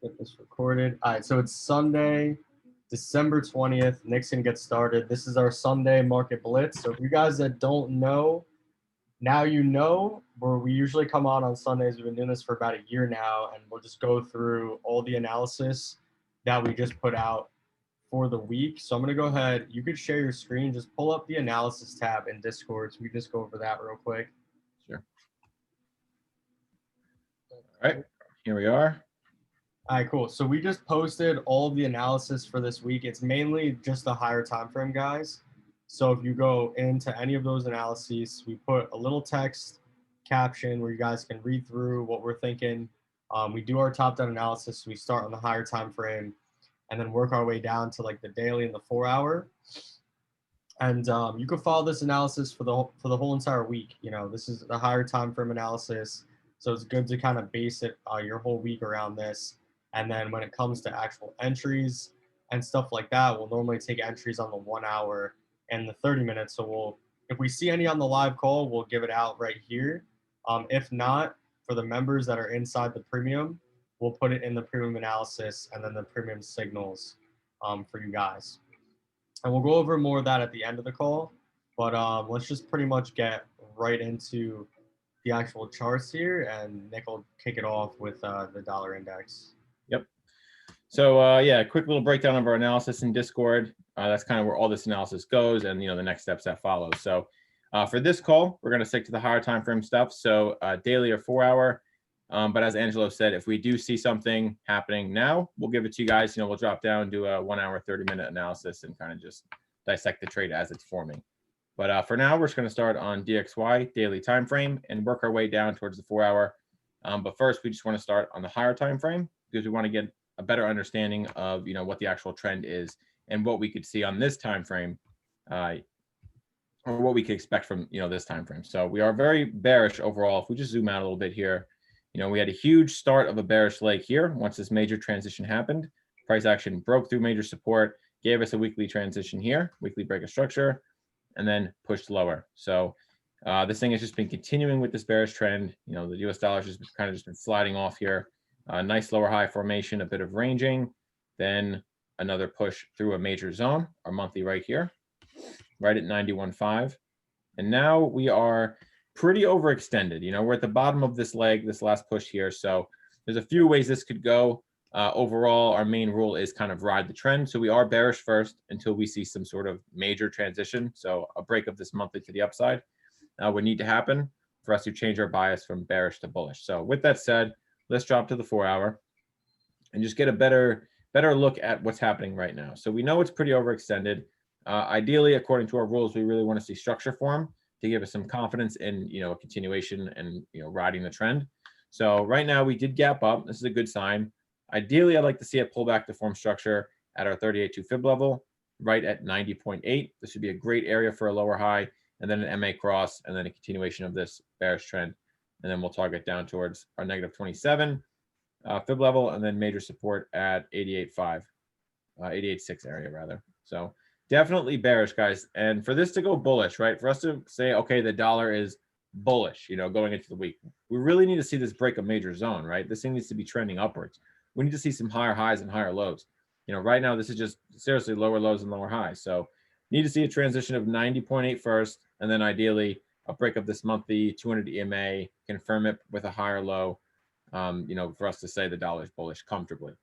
Get this recorded. All right, so it's Sunday, December 20th. Nick's gonna get started. This is our Sunday market blitz. So for you guys that don't know, now you know, where we usually come on Sundays. We've been doing this for about a year now, and we'll just go through all the analysis that we just put out for the week. So I'm gonna go ahead. You could share your screen. Just pull up the analysis tab in Discord. So we just go over that real quick. Sure. All right, here we are. All right, cool. So we just posted all of the analysis for this week. It's mainly just the higher time frame, guys. So if you go into any of those analyses, we put a little text caption where you guys can read through what we're thinking. We do our top-down analysis. We start on the higher time frame and then work our way down to like the daily and the 4-hour. And you can follow this analysis for the whole entire week. You know, this is the higher time frame analysis, so it's good to kind of base it your whole week around this. And then when it comes to actual entries and stuff like that, we'll normally take entries on the 1 hour and the 30 minutes. So if we see any on the live call, we'll give it out right here. If not, for the members that are inside the premium, we'll put it in the premium analysis and then the premium signals for you guys. And we'll go over more of that at the end of the call. But let's just pretty much get right into the actual charts here, and Nick will kick it off with the dollar index. Yep. So yeah, quick little breakdown of our analysis in Discord. That's kind of where all this analysis goes, and the next steps that follow. So for this call, we're going to stick to the higher time frame stuff. So daily or 4-hour. But as Angelo said, if we do see something happening now, we'll give it to you guys. We'll drop down, do a 1 hour, 30-minute analysis, and kind of just dissect the trade as it's forming. But for now, we're just going to start on DXY daily time frame and work our way down towards the 4-hour. But first, we just want to start on the higher time frame because we want to get a better understanding of what the actual trend is and what we could see on this time frame, or what we could expect from this time frame. So we are very bearish overall. If we just zoom out a little bit here, we had a huge start of a bearish leg here. Once this major transition happened, price action broke through major support, gave us a weekly transition here, weekly break of structure, and then pushed lower. So this thing has just been continuing with this bearish trend. The US dollar has just kind of been sliding off here. Nice lower high formation, a bit of ranging, then another push through a major zone, our monthly right here, right at 91.5. And now we are pretty overextended. We're at the bottom of this leg, this last push here. So there's a few ways this could go. Overall, our main rule is kind of ride the trend. So we are bearish first until we see some sort of major transition. So a break of this monthly to the upside would need to happen for us to change our bias from bearish to bullish. So with that said, let's drop to the 4-hour and just get a better look at what's happening right now. So we know it's pretty overextended. Ideally, according to our rules, we really want to see structure form to give us some confidence in a continuation and riding the trend. So right now we did gap up. This is a good sign. Ideally, I'd like to see it pull back to form structure at our 38.2 fib level, right at 90.8. This would be a great area for a lower high, and then an MA cross, and then a continuation of this bearish trend. And then we'll target down towards our negative 27 fib level, and then major support at 88.5, 88.6 area rather. So definitely bearish, guys. And for this to go bullish, right? For us to say, okay, the dollar is bullish, going into the week, we really need to see this break a major zone, right? This thing needs to be trending upwards. We need to see some higher highs and higher lows. Right now, this is just seriously lower lows and lower highs. So need to see a transition of 90.8 first, and then ideally a break of this monthly 200 EMA, confirm it with a higher low, for us to say the dollar's bullish comfortably.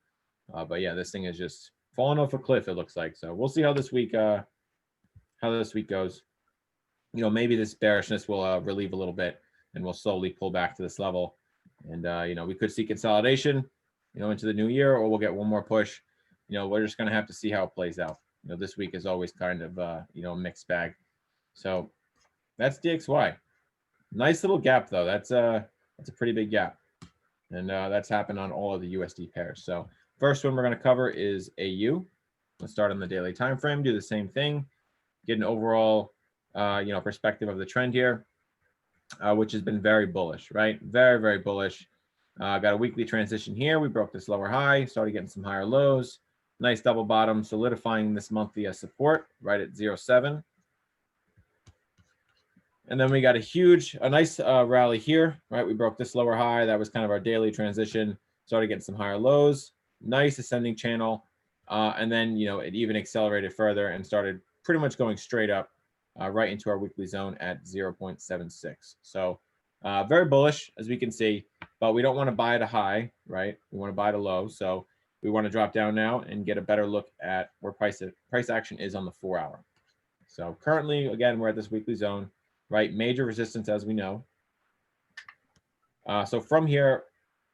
But yeah, this thing is just falling off a cliff, it looks like. So we'll see how this week goes. Maybe this bearishness will relieve a little bit, and we'll slowly pull back to this level. And we could see consolidation, into the new year, or we'll get one more push. We're just gonna have to see how it plays out. This week is always kind of a mixed bag. So that's DXY. Nice little gap though. That's a pretty big gap, and that's happened on all of the USD pairs. So first one we're going to cover is AU. Let's start on the daily time frame. Do the same thing. Get an overall, perspective of the trend here, which has been very bullish, right? Very, very bullish. Got a weekly transition here. We broke this lower high, started getting some higher lows. Nice double bottom, solidifying this monthly as support right at 0.7. And then we got a nice rally here, right? We broke this lower high. That was kind of our daily transition. Started getting some higher lows. nice ascending channel. And then, it even accelerated further and started pretty much going straight up right into our weekly zone at 0.76. So very bullish, as we can see, but we don't want to buy at a high, right? We want to buy at a low. So we want to drop down now and get a better look at where price action is on the 4 hour. So currently, again, we're at this weekly zone, right? Major resistance, as we know. So from here,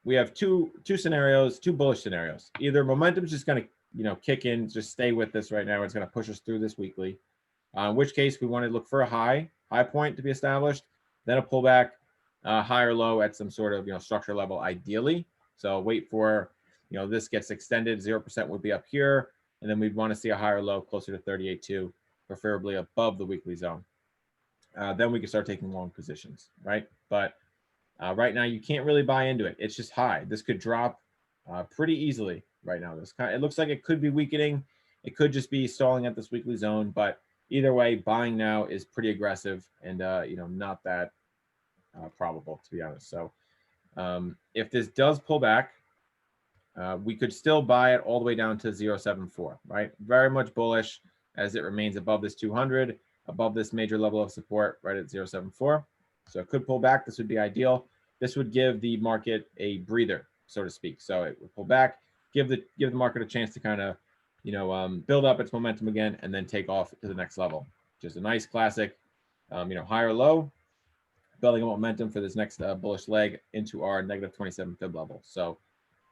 we have two scenarios, two bullish scenarios. Either momentum's just going to, kick in, just stay with this right now. It's going to push us through this weekly. In which case, we want to look for a high point to be established, then a pullback, high or low at some sort of, structure level, ideally. So wait for, this gets extended. 0% would be up here, and then we'd want to see a higher low closer to 38.2, preferably above the weekly zone. Then we can start taking long positions, right? But right now, you can't really buy into it. It's just high. This could drop pretty easily right now. It looks like it could be weakening. It could just be stalling at this weekly zone, but either way, buying now is pretty aggressive and not that probable, to be honest. So if this does pull back, we could still buy it all the way down to 0.74, right? Very much bullish as it remains above this 200, above this major level of support right at 0.74. So it could pull back. This would be ideal. This would give the market a breather, so to speak. So it would pull back, give the market a chance to kind of, build up its momentum again, and then take off to the next level. Just a nice classic, high or low, building up momentum for this next bullish leg into our negative 27 fib level. So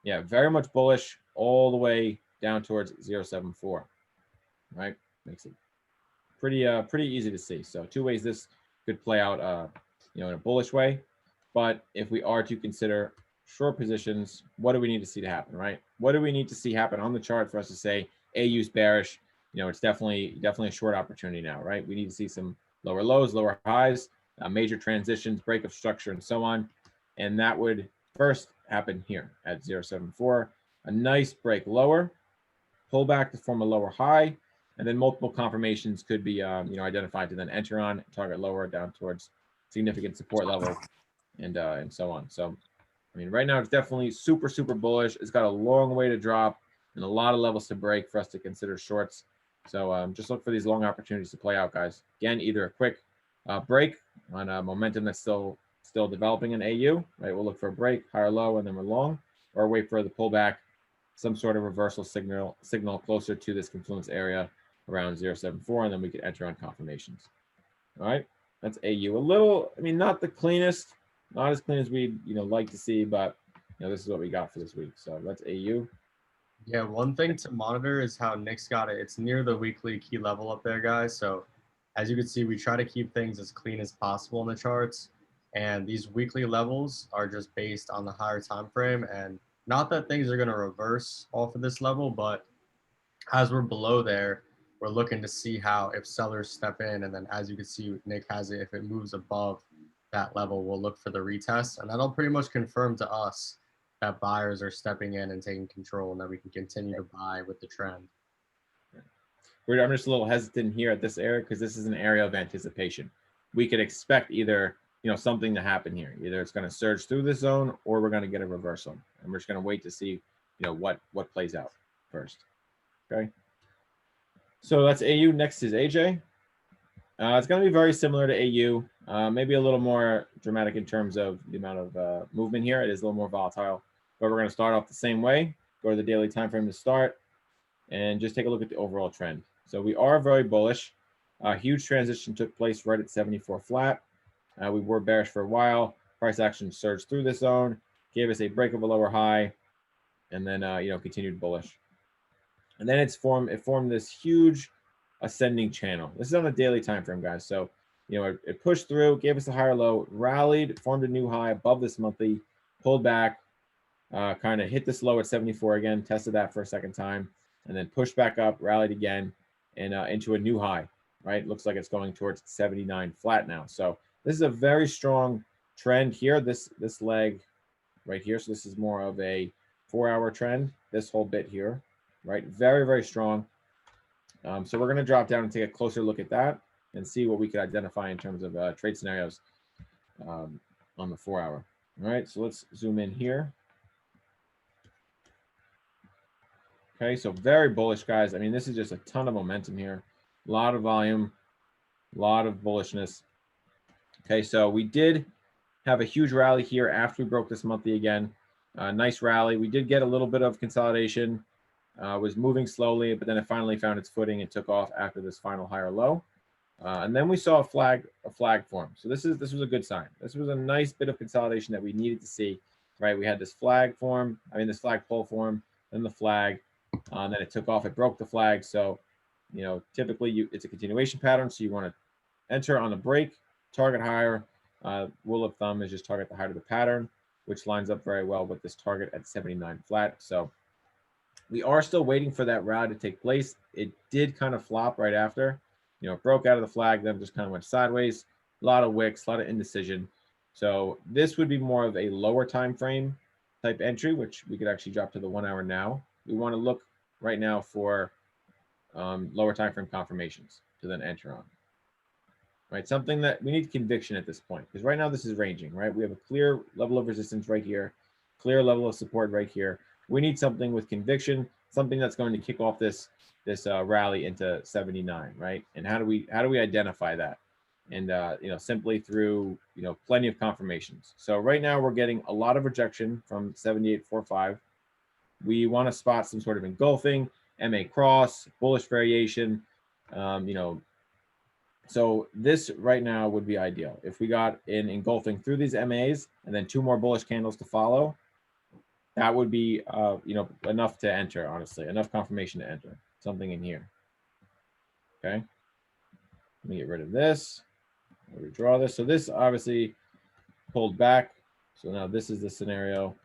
yeah, very much bullish all the way down towards 0.74, right? Makes it pretty easy to see. So two ways this could play out, in a bullish way. But if we are to consider short positions, what do we need to see to happen, right? What do we need to see happen on the chart for us to say AU's bearish? It's definitely a short opportunity now, right? We need to see some lower lows, lower highs, major transitions, break of structure, and so on. And that would first happen here at 0.74. A nice break lower, pull back to form a lower high, and then multiple confirmations could be identified to then enter on, target lower down towards significant support level, and so on. So right now it's definitely super bullish. It's got a long way to drop and a lot of levels to break for us to consider shorts. So just look for these long opportunities to play out, guys. Again, either a quick break on a momentum that's still developing in AU, right? We'll look for a break, higher low, and then we're long, or wait for the pullback, some sort of reversal signal closer to this confluence area around 0.74, and then we can enter on confirmations. All right, that's AU. A little, not the cleanest, not as clean as we'd like to see, but this is what we got for this week. So that's AU. Yeah, one thing to monitor is how Nick's got it. It's near the weekly key level up there, guys. So as you can see, we try to keep things as clean as possible in the charts. And these weekly levels are just based on the higher time frame. And not that things are going to reverse off of this level, but as we're below there, we're looking to see how if sellers step in. And then as you can see, Nick has it, if it moves above that level, we'll look for the retest. And that'll pretty much confirm to us that buyers are stepping in and taking control and that we can continue to buy with the trend. I'm just a little hesitant here at this area because this is an area of anticipation. We could expect either something to happen here. Either it's going to surge through the zone or we're going to get a reversal. And we're just going to wait to see what plays out first. Okay. So that's AU. Next is AJ. It's going to be very similar to AU, maybe a little more dramatic in terms of the amount of movement here. It is a little more volatile, but we're going to start off the same way. Go to the daily time frame to start and just take a look at the overall trend. So we are very bullish. A huge transition took place right at 74 flat. We were bearish for a while. Price action surged through this zone, gave us a break of a lower high, and then continued bullish. And then it formed this huge ascending channel. This is on a daily time frame, guys. So it pushed through, gave us a higher low, rallied, formed a new high above this monthly, pulled back, kind of hit this low at 74 again, tested that for a second time, and then pushed back up, rallied again, and into a new high. Right, looks like it's going towards 79 flat now. So this is a very strong trend here. This leg right here. So this is more of a 4-hour trend. This whole bit here, right? Very strong. So we're going to drop down and take a closer look at that and see what we could identify in terms of trade scenarios on the 4-hour. All right, so let's zoom in here. Okay, so very bullish, guys. I mean, this is just a ton of momentum here. A lot of volume, a lot of bullishness. Okay, so we did have a huge rally here after we broke this monthly again. Nice rally. We did get a little bit of consolidation. Was moving slowly, but then it finally found its footing and took off after this final higher low. And then we saw a flag form. So this was a good sign. This was a nice bit of consolidation that we needed to see, right? We had this flag form, this flag pull form, then the flag, and then it took off. It broke the flag. So, typically it's a continuation pattern. So you want to enter on the break, target higher. Rule of thumb is just target the height of the pattern, which lines up very well with this target at 79 flat. So we are still waiting for that rally to take place. It did kind of flop right after. It broke out of the flag, then just kind of went sideways. A lot of wicks, a lot of indecision. So this would be more of a lower time frame type entry, which we could actually drop to the 1 hour now. We want to look right now for lower time frame confirmations to then enter on. Right, something that we need conviction at this point, because right now this is ranging, right? We have a clear level of resistance right here, clear level of support right here. We need something with conviction, something that's going to kick off this rally into 79, right? And how do we identify that? And simply through plenty of confirmations. So right now we're getting a lot of rejection from 78.45. We want to spot some sort of engulfing, MA cross, bullish variation, So this right now would be ideal. If we got in engulfing through these MAs and then 2 more bullish candles to follow, that would be, enough to enter, honestly, enough confirmation to enter something in here. Okay. Let me get rid of this. I'll redraw this. So this obviously pulled back. So now this is the scenario.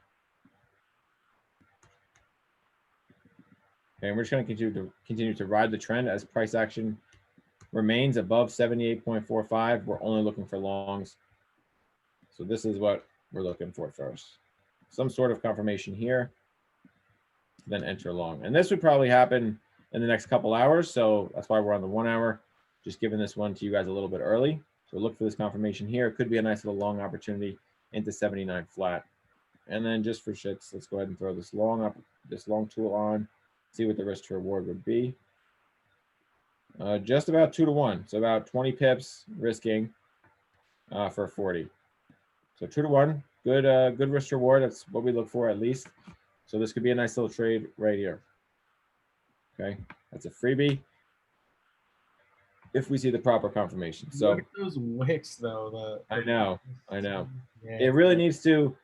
Okay, and we're just going to continue to ride the trend as price action remains above 78.45. We're only looking for longs. So this is what we're looking for first. Some sort of confirmation here, then enter long. And this would probably happen in the next couple hours. So that's why we're on the 1 hour, just giving this one to you guys a little bit early. So look for this confirmation here. It could be a nice little long opportunity into 79 flat. And then just for shits, let's go ahead and throw this long tool on, see what the risk to reward would be. Just about 2 to 1. So about 20 pips risking for 40. So 2 to 1, good risk to reward. That's what we look for at least. So this could be a nice little trade right here. Okay, that's a freebie if we see the proper confirmation. So look at those wicks though. I know. Yeah. It really needs to,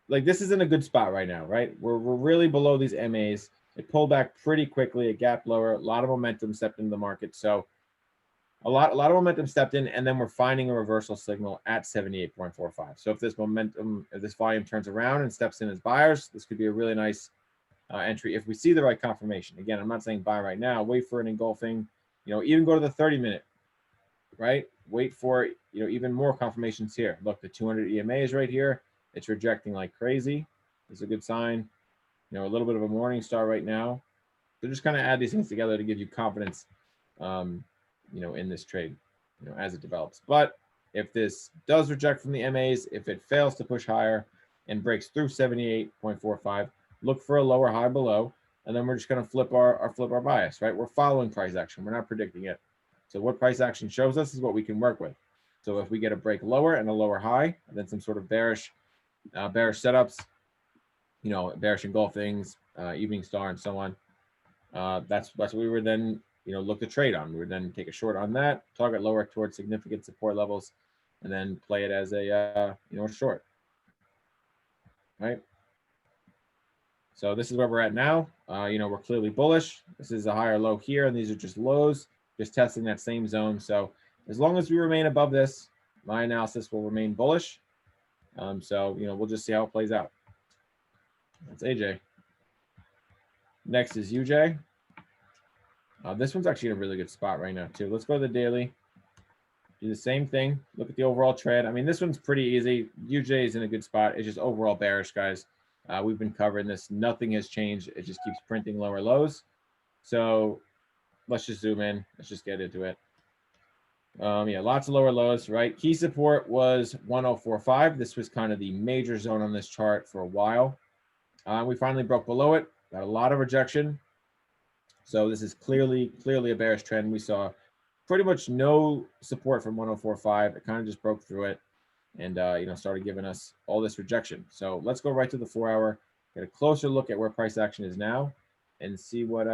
like, this isn't a good spot right now, right? We're really below these MAs. It pulled back pretty quickly. It gapped lower. A lot of momentum stepped into the market. So a lot of momentum stepped in, and then we're finding a reversal signal at 78.45. So if this volume turns around and steps in as buyers, this could be a really nice entry if we see the right confirmation. Again, I'm not saying buy right now. Wait for an engulfing. Even go to the 30-minute. Right? Wait for even more confirmations here. Look, the 200 EMA is right here. It's rejecting like crazy. It's a good sign. A little bit of a morning star right now. So just kind of add these things together to give you confidence, in this trade, as it develops. But if this does reject from the MAs, if it fails to push higher and breaks through 78.45, look for a lower high below, and then we're just going to flip our bias, right? We're following price action. We're not predicting it. So what price action shows us is what we can work with. So if we get a break lower and a lower high, and then some sort of bearish setups, bearish engulfings, evening star, and so on. That's what we would then look to trade on. We would then take a short on that, target lower towards significant support levels, and then play it as a short. Right. So this is where we're at now. We're clearly bullish. This is a higher low here, and these are just lows, just testing that same zone. So as long as we remain above this, my analysis will remain bullish. So we'll just see how it plays out. That's AJ. Next is UJ. This one's actually in a really good spot right now too. Let's go to the daily. Do the same thing. Look at the overall trend. This one's pretty easy. UJ is in a good spot. It's just overall bearish, guys. We've been covering this. Nothing has changed. It just keeps printing lower lows. So let's just zoom in. Let's just get into it. Lots of lower lows, right? Key support was 1045. This was kind of the major zone on this chart for a while. We finally broke below it. Got a lot of rejection. So this is clearly a bearish trend. We saw pretty much no support from 104.5. It kind of just broke through it and started giving us all this rejection. So let's go right to the 4-hour, get a closer look at where price action is now, and see what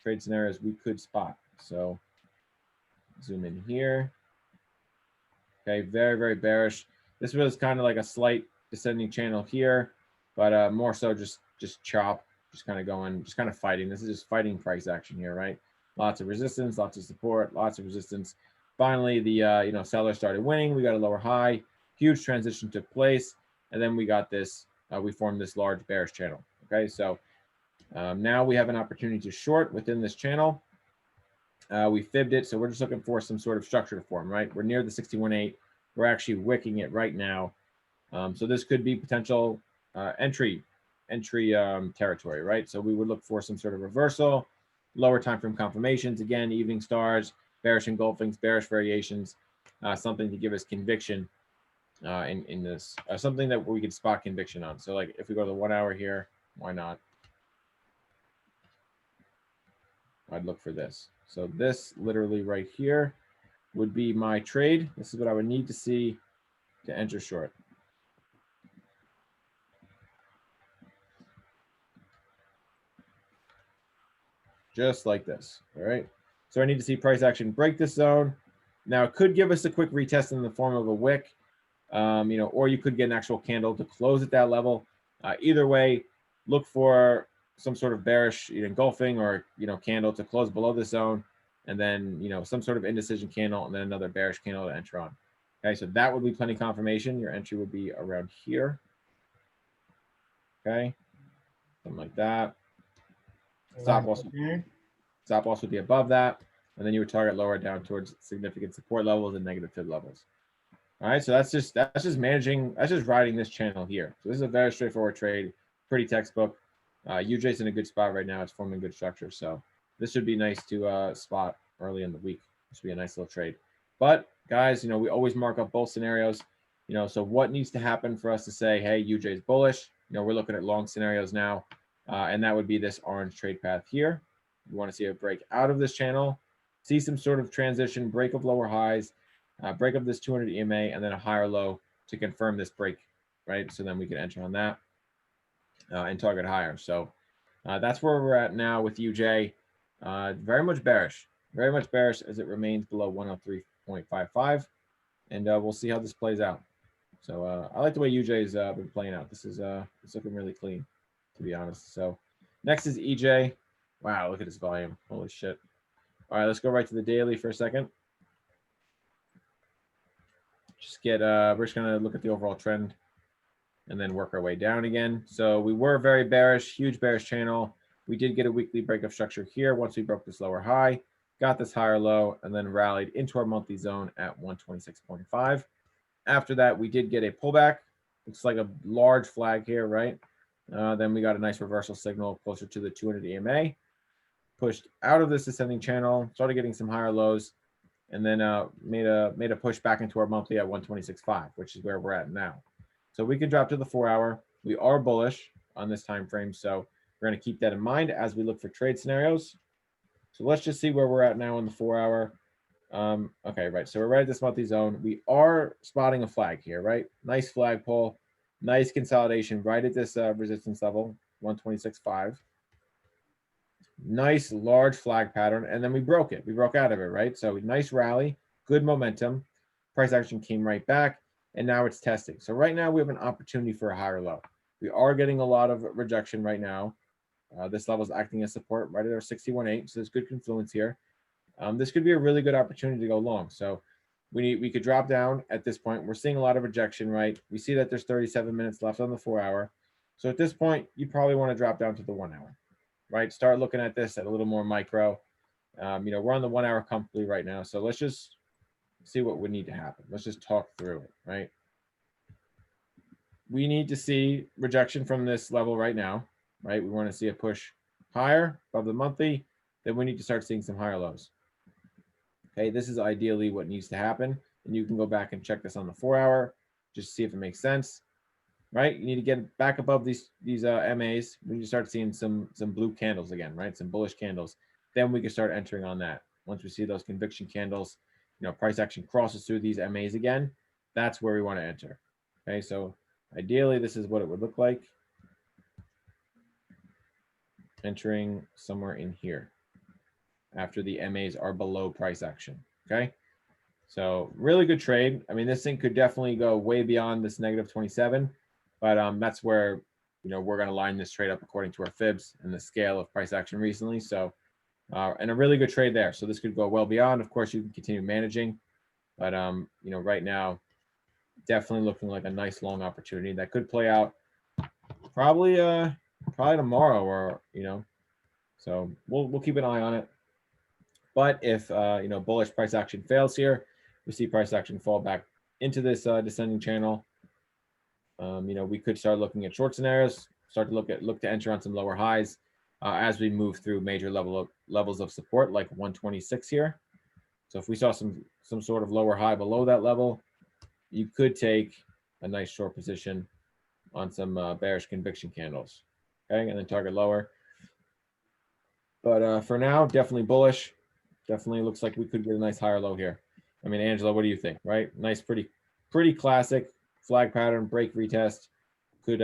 trade scenarios we could spot. So zoom in here. Okay, very, very bearish. This was kind of like a slight descending channel here, but more so just chop, just kind of going, just kind of fighting. This is just fighting price action here, right? Lots of resistance, lots of support, lots of resistance. Finally, the seller started winning. We got a lower high, huge transition took place, and then we got this. We formed this large bearish channel. Okay, so now we have an opportunity to short within this channel. We fibbed it, so we're just looking for some sort of structure to form, right? We're near the 61.8. We're actually wicking it right now. So this could be potential entry territory, right? So we would look for some sort of reversal, lower time frame confirmations, again, evening stars, bearish engulfings, bearish variations, something to give us conviction in this, something that we could spot conviction on. So like if we go to the 1 hour here, why not? I'd look for this. So this literally right here would be my trade. This is what I would need to see to enter short. Just like this, all right? So I need to see price action break this zone. Now it could give us a quick retest in the form of a wick, or you could get an actual candle to close at that level. Either way, look for some sort of bearish engulfing or candle to close below the zone, and then some sort of indecision candle, and then another bearish candle to enter on. Okay, so that would be plenty confirmation. Your entry would be around here. Okay, something like that. Stop loss would be above that, and then you would target lower down towards significant support levels and negative fib levels. All right, so that's just managing, that's just riding this channel here. So this is a very straightforward trade, pretty textbook. UJ's in a good spot right now. It's forming good structure, so this should be nice to spot early in the week. This would be a nice little trade. But guys, we always mark up both scenarios. So what needs to happen for us to say, hey, UJ's bullish? We're looking at long scenarios now, and that would be this orange trade path here. We want to see a break out of this channel, see some sort of transition, break of lower highs, break of this 200 EMA, and then a higher low to confirm this break, right? So then we can enter on that and target higher. So that's where we're at now with UJ. Very much bearish as it remains below 103.55. And we'll see how this plays out. So I like the way UJ's been playing out. This is it's looking really clean, to be honest. So next is EJ. Wow, look at this volume. Holy shit. All right, let's go right to the daily for a second. We're just gonna look at the overall trend and then work our way down again. So we were very bearish, huge bearish channel. We did get a weekly break of structure here once we broke this lower high, got this higher low, and then rallied into our monthly zone at 126.5. After that, we did get a pullback. Looks like a large flag here, right? Then we got a nice reversal signal closer to the 200 EMA. Pushed out of this ascending channel, started getting some higher lows, and then made a push back into our monthly at 126.5, which is where we're at now. So we can drop to the 4 hour. We are bullish on this time frame, so we're going to keep that in mind as we look for trade scenarios. So let's just see where we're at now in the 4 hour. Okay, right. So we're right at this monthly zone. We are spotting a flag here, right? Nice flagpole, nice consolidation right at this resistance level, 126.5. Nice large flag pattern, and then we broke it. We broke out of it, right? So nice rally, good momentum. Price action came right back, and now it's testing. So right now we have an opportunity for a higher low. We are getting a lot of rejection right now. This level is acting as support right at our 61.8, so there's good confluence here. This could be a really good opportunity to go long. So we could drop down at this point. We're seeing a lot of rejection, right? We see that there's 37 minutes left on the 4 hour. So at this point, you probably want to drop down to the 1 hour. Right, start looking at this at a little more micro. We're on the 1 hour comfortably right now, so let's just see what would need to happen. Let's just talk through it, right? We need to see rejection from this level right now, right? We want to see a push higher above the monthly, then we need to start seeing some higher lows. Okay, this is ideally what needs to happen, and you can go back and check this on the 4 hour, just see if it makes sense. Right, you need to get back above these MAs. We need to start seeing some blue candles again, right? Some bullish candles. then we can start entering on that. Once we see those conviction candles, price action crosses through these MAs again, that's where we want to enter. Okay, so ideally, this is what it would look like. Entering somewhere in here after the MAs are below price action. Okay, so really good trade. I mean, this thing could definitely go way beyond this negative 27, but that's where we're going to line this trade up according to our fibs and the scale of price action recently. So and a really good trade there. So this could go well beyond. Of course, you can continue managing, but right now, definitely looking like a nice long opportunity that could play out probably tomorrow, or so we'll keep an eye on it. But if bullish price action fails here, we see price action fall back into this descending channel. We could start looking at short scenarios, start to look to enter on some lower highs as we move through major levels of support, like 126 here. So if we saw some sort of lower high below that level, you could take a nice short position on some bearish conviction candles, okay, and then target lower. But for now, definitely bullish. Definitely looks like we could get a nice higher low here. I mean, Angela, what do you think? Right, nice, pretty classic flag pattern, break retest. Could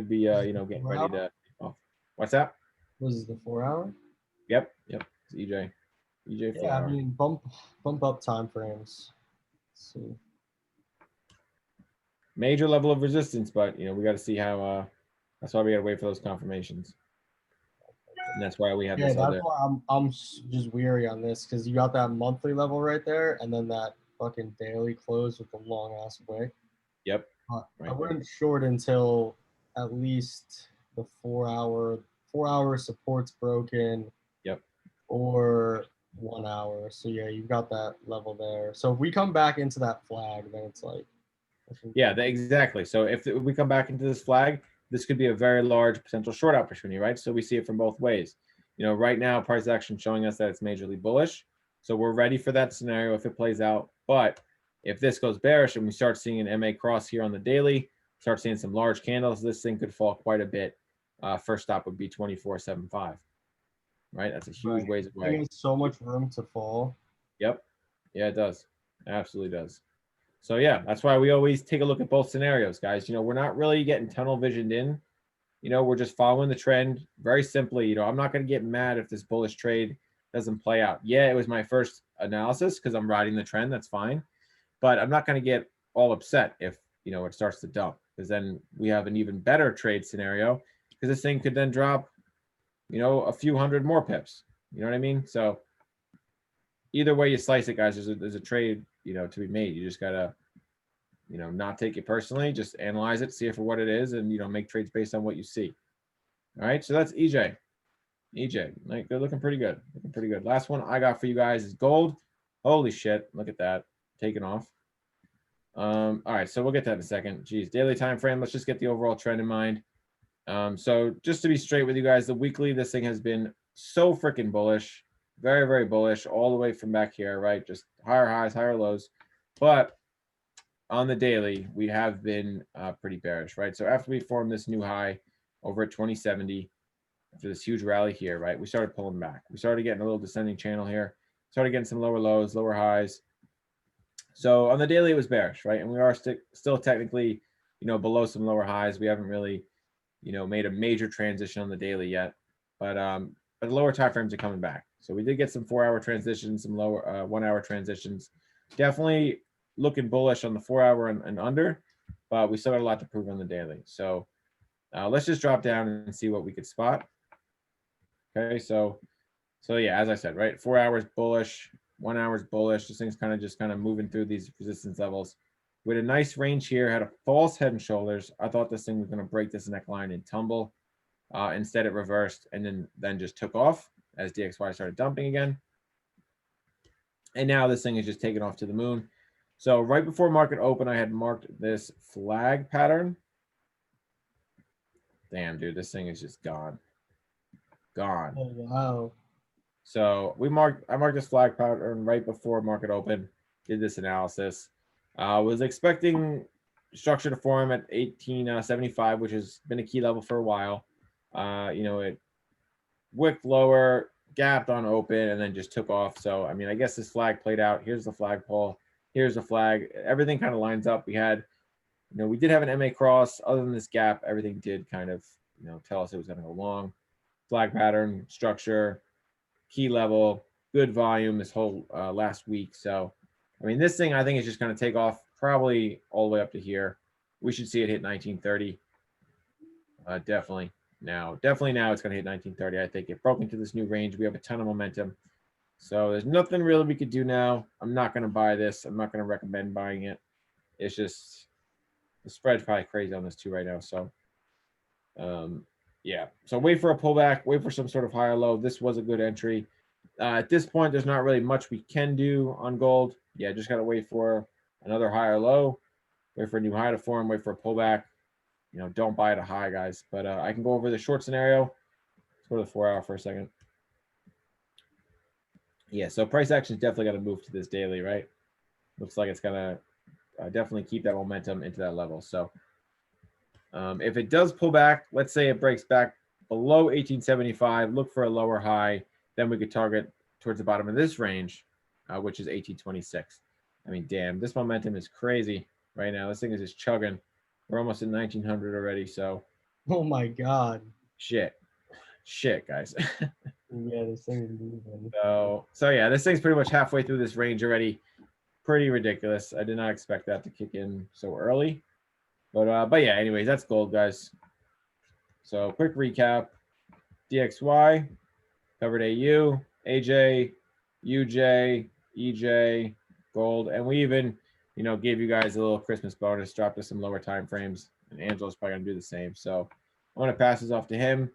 be getting ready to. Oh, what's that? Was it the 4 hour? Yep. It's EJ. EJ 4 hour. I mean, bump up time frames. Let's see. Major level of resistance, but we got to see how. That's why we got to wait for those confirmations. And that's why we have this that's other. why I'm just weary on this, because you got that monthly level right there, and then that fucking daily close with the long ass wick. Yep. I wouldn't short until at least the 4 hour. 4 hour support's broken. Yep. Or 1 hour. So yeah, you've got that level there. So if we come back into that flag, then it's like. Yeah, exactly. So if we come back into this flag, this could be a very large potential short opportunity, right? So we see it from both ways. Right now, price action showing us that it's majorly bullish. So we're ready for that scenario if it plays out. But if this goes bearish and we start seeing an MA cross here on the daily, start seeing some large candles, this thing could fall quite a bit. First stop would be 24.75, right? That's a huge ways away. It has so much room to fall. Yep. Yeah, it does. It absolutely does. So yeah, that's why we always take a look at both scenarios, guys. We're not really getting tunnel visioned in. We're just following the trend very simply. I'm not going to get mad if this bullish trade doesn't play out. Yeah, it was my first analysis because I'm riding the trend. That's fine. But I'm not going to get all upset if, it starts to dump, because then we have an even better trade scenario, because this thing could then drop, a few hundred more pips. You know what I mean? So either way you slice it, guys, there's a trade, to be made. You just gotta, not take it personally. Just analyze it, see it for what it is, and make trades based on what you see. All right, so that's EJ. Like, they're looking pretty good. Last one I got for you guys is gold. Holy shit! Look at that, taking off. All right, so we'll get to that in a second. Geez, daily time frame. Let's just get the overall trend in mind. So just to be straight with you guys, the weekly, this thing has been so freaking bullish. Very, very bullish all the way from back here, right? Just higher highs, higher lows. But on the daily, we have been pretty bearish, right? So after we formed this new high over at 2070, after this huge rally here, right, we started pulling back. We started getting a little descending channel here. Started getting some lower lows, lower highs. So on the daily, it was bearish, right? And we are still technically, below some lower highs. We haven't really, made a major transition on the daily yet. But the lower time frames are coming back. So we did get some 4 hour transitions, some lower 1 hour transitions. Definitely looking bullish on the 4 hour and under, but we still got a lot to prove on the daily. So let's just drop down and see what we could spot. Okay, so yeah, as I said, right, 4 hours bullish, 1 hour's bullish. This thing's kind of moving through these resistance levels. We had a nice range here, had a false head and shoulders. I thought this thing was going to break this neckline and tumble. Instead, it reversed and then just took off as DXY started dumping again. And now this thing is just taking off to the moon. So right before market open, I had marked this flag pattern. Damn, dude, this thing is just gone. Gone. Oh, wow. So I marked this flag pattern right before market open, did this analysis. Was expecting structure to form at 1875, which has been a key level for a while. It wicked lower, gapped on open and then just took off. So, I mean, I guess this flag played out. Here's the flagpole. Here's the flag. Everything kind of lines up. We had, we did have an MA cross. Other than this gap, everything did kind of, tell us it was going to go long. Flag pattern, structure, key level, good volume this whole last week. So, I mean, this thing I think is just going to take off probably all the way up to here. We should see it hit 1930. Definitely now it's going to hit 1930. I think it broke into this new range. We have a ton of momentum. So there's nothing really we could do now. I'm not going to buy this. I'm not going to recommend buying it. It's just the spread's probably crazy on this too right now. So, yeah. So wait for a pullback. Wait for some sort of higher low. This was a good entry. At this point, there's not really much we can do on gold. Yeah, just got to wait for another higher low. Wait for a new high to form. Wait for a pullback. Don't buy at a high, guys. But I can go over the short scenario. Let's go to the 4 hour for a second. Yeah, so price action is definitely going to move to this daily, right? Looks like it's going to definitely keep that momentum into that level. So if it does pull back, let's say it breaks back below 1875, look for a lower high, then we could target towards the bottom of this range, which is 1826. I mean, damn, this momentum is crazy right now. This thing is just chugging. We're almost at 1900 already, so. Oh my God. Shit, guys. Yeah, this thing is moving. So yeah, this thing's pretty much halfway through this range already. Pretty ridiculous. I did not expect that to kick in so early. But yeah, anyways, that's gold, guys. So quick recap. DXY, covered AU, AJ, UJ, EJ, gold, and we even, gave you guys a little Christmas bonus, dropped us some lower time frames, and Angelo's probably gonna do the same. So I want to pass this off to him.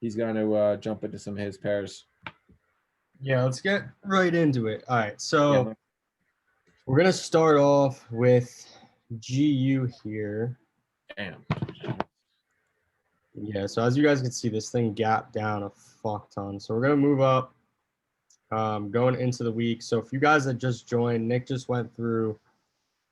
He's going to jump into some of his pairs. Yeah, let's get right into it. All right, so we're gonna start off with GU here. Damn. Yeah, so as you guys can see, this thing gapped down a fuck ton. So we're gonna move up, going into the week. So if you guys had just joined, Nick just went through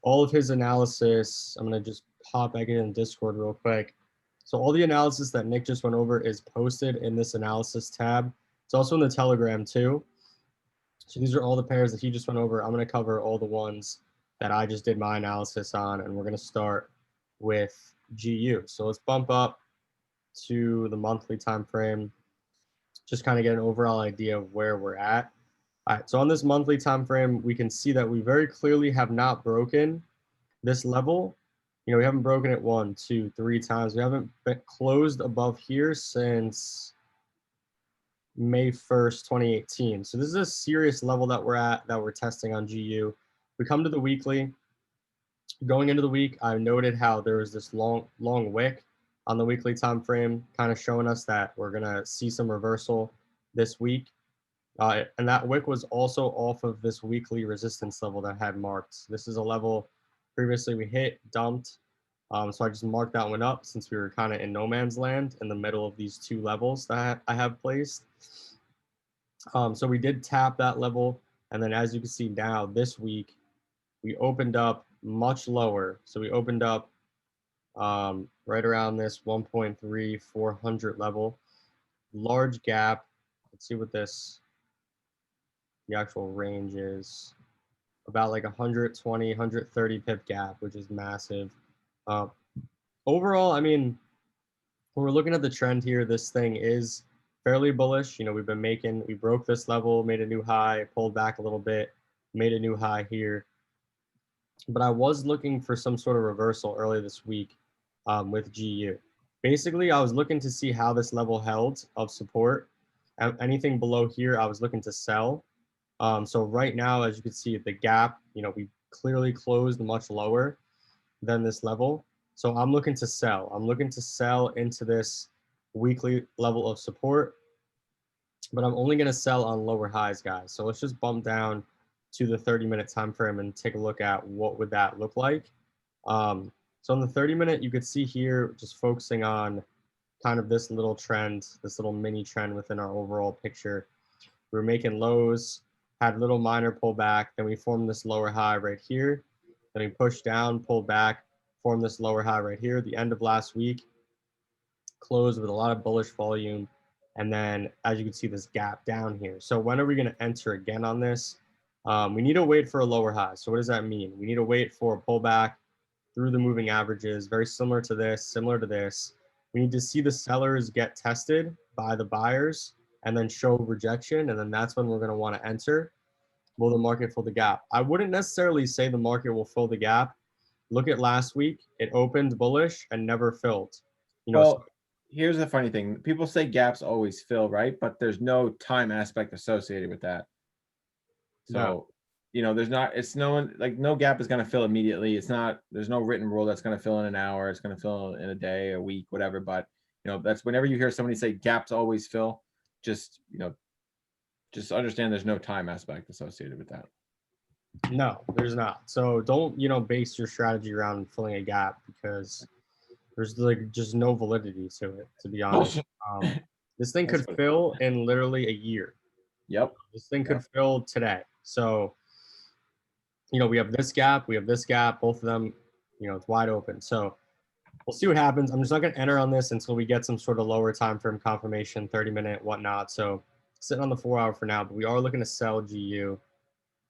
all of his analysis. I'm gonna just pop back in Discord real quick. So all the analysis that Nick just went over is posted in this analysis tab. It's also in the Telegram too. So these are all the pairs that he just went over. I'm gonna cover all the ones that I just did my analysis on, and we're gonna start with GU. So let's bump up to the monthly time frame, just kind of get an overall idea of where we're at. All right, so on this monthly time frame, we can see that we very clearly have not broken this level. We haven't broken it 1, 2, 3 times. We haven't been closed above here since May 1st, 2018. So this is a serious level that we're at, that we're testing on GU. We come to the weekly. Going into the week, I noted how there was this long wick on the weekly time frame, kind of showing us that we're gonna see some reversal this week. And that wick was also off of this weekly resistance level that I had marked. This is a level previously we hit, dumped. So I just marked that one up since we were kind of in no man's land in the middle of these two levels that I have placed. So we did tap that level. And then as you can see now, this week, we opened up much lower. So we opened up right around this 1.3400 level. Large gap. Let's see what the actual range is. About like 120, 130 pip gap, which is massive. Overall, I mean, when we're looking at the trend here, this thing is fairly bullish. We broke this level, made a new high, pulled back a little bit, made a new high here. But I was looking for some sort of reversal early this week with GU. Basically, I was looking to see how this level held of support. Anything below here, I was looking to sell. So right now, as you can see, the gap, we clearly closed much lower than this level. So I'm looking to sell. I'm looking to sell into this weekly level of support, but I'm only going to sell on lower highs, guys. So let's just bump down to the 30-minute time frame and take a look at what would that look like. So on the 30-minute, you could see here, just focusing on kind of this little trend, this little mini trend within our overall picture. We were making lows, had little minor pullback, then we formed this lower high right here. Then we pushed down, pulled back, formed this lower high right here. The end of last week closed with a lot of bullish volume, And then as you can see, this gap down here. So when are we going to enter again on this? We need to wait for a lower high. So what does that mean? We need to wait for a pullback through the moving averages, very similar to this, similar to this. We need to see the sellers get tested by the buyers and then show rejection. And then that's when we're going to want to enter. Will the market fill the gap? I wouldn't necessarily say the market will fill the gap. Look at last week. It opened bullish and never filled. You know, so Well, here's the funny thing. People say gaps always fill, right? But there's no time aspect associated with that. no, So, it's no one, like, no gap is going to fill immediately. There's no written rule that's going to fill in an hour. It's going to fill in a day, a week, whatever. But, that's whenever you hear somebody say gaps always fill, just understand there's no time aspect associated with that. no, there's not. So don't, base your strategy around filling a gap because there's like just no validity to it, to be honest. This thing could fill in literally a year. Yep. This thing could fill today. So, we have this gap, both of them, it's wide open. So we'll see what happens. I'm just not going to enter on this until we get some sort of lower time frame confirmation, 30-minute, whatnot. So sitting on the 4-hour for now, but we are looking to sell GU,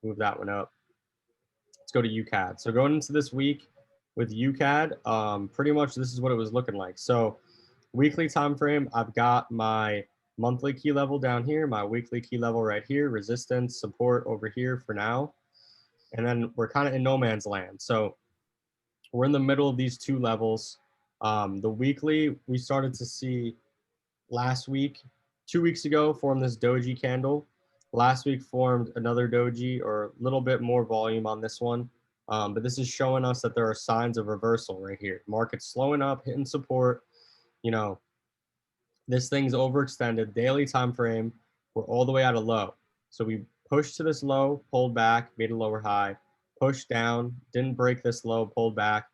move that one up. Let's go to Ucat. So going into this week with Ucat, pretty much this is what it was looking like. So weekly time frame, I've got my monthly key level down here, my weekly key level right here, resistance, support over here for now. And then we're kind of in no man's land. So we're in the middle of these two levels. The weekly, we started to see last week, 2 weeks ago, formed this doji candle. Last week formed another doji, or a little bit more volume on this one. But this is showing us that there are signs of reversal right here. Market's slowing up, hitting support. This thing's overextended. Daily time frame, we're all the way at a low. So we pushed to this low, pulled back, made a lower high, pushed down, didn't break this low, pulled back,